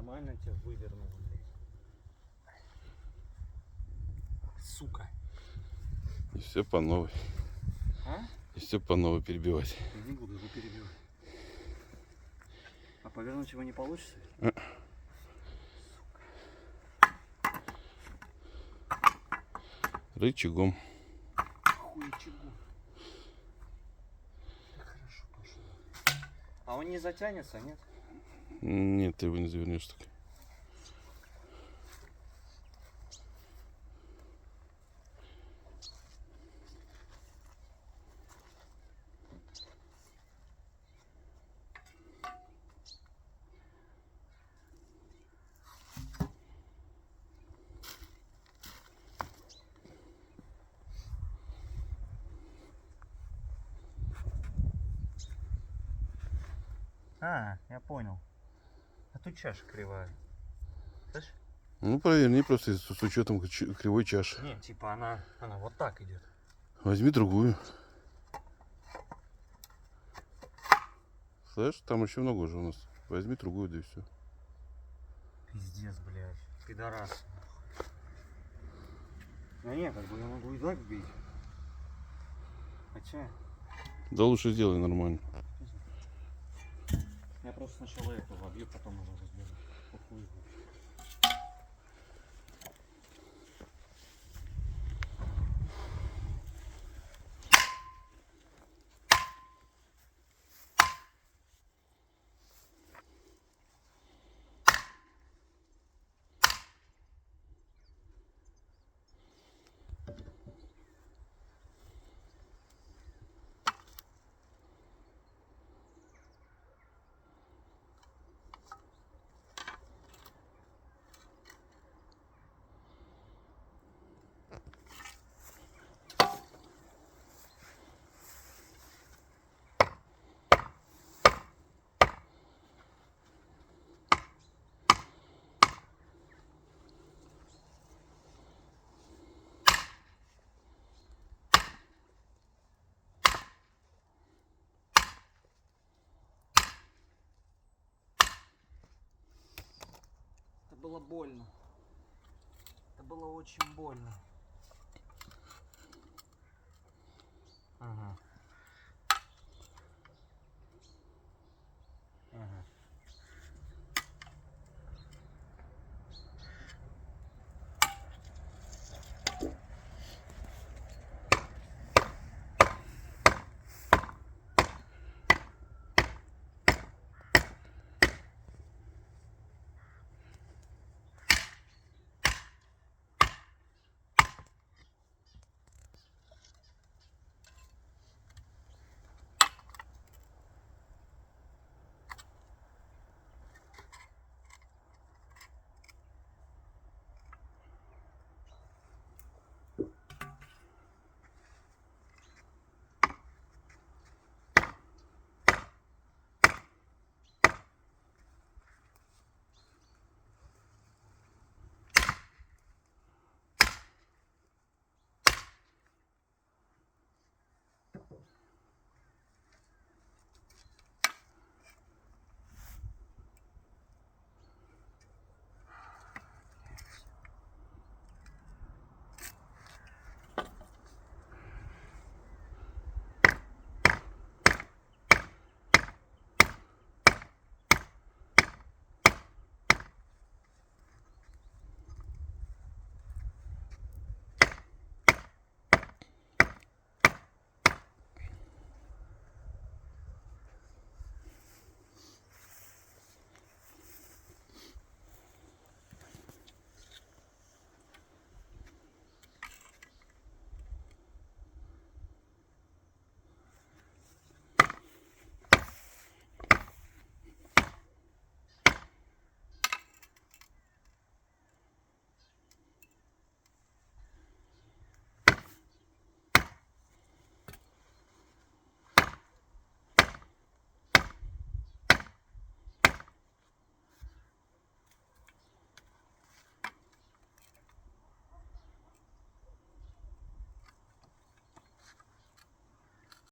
нормально тебя вывернул, блядь. Сука. И все по новой. А? И все по новой перебивать. Я не буду его перебивать. А повернуть его не получится? Рычагом. Хуй чего. Так хорошо пошло. А он не затянется, нет? Нет, ты его не завернешь так. А, я понял. А тут чаша кривая. Слышь? Ну проверни просто с учетом кривой чаши. Не, типа она вот так идет. Возьми другую. Слышь, там еще много уже у нас. Возьми другую, да и все. Пиздец, блядь. Пидорас. Да не, как бы я могу и так бить. Хотя... Да лучше сделай нормально. Я просто сначала эту вобью, потом уже разберу. Похуй. Это было больно. Это было очень больно.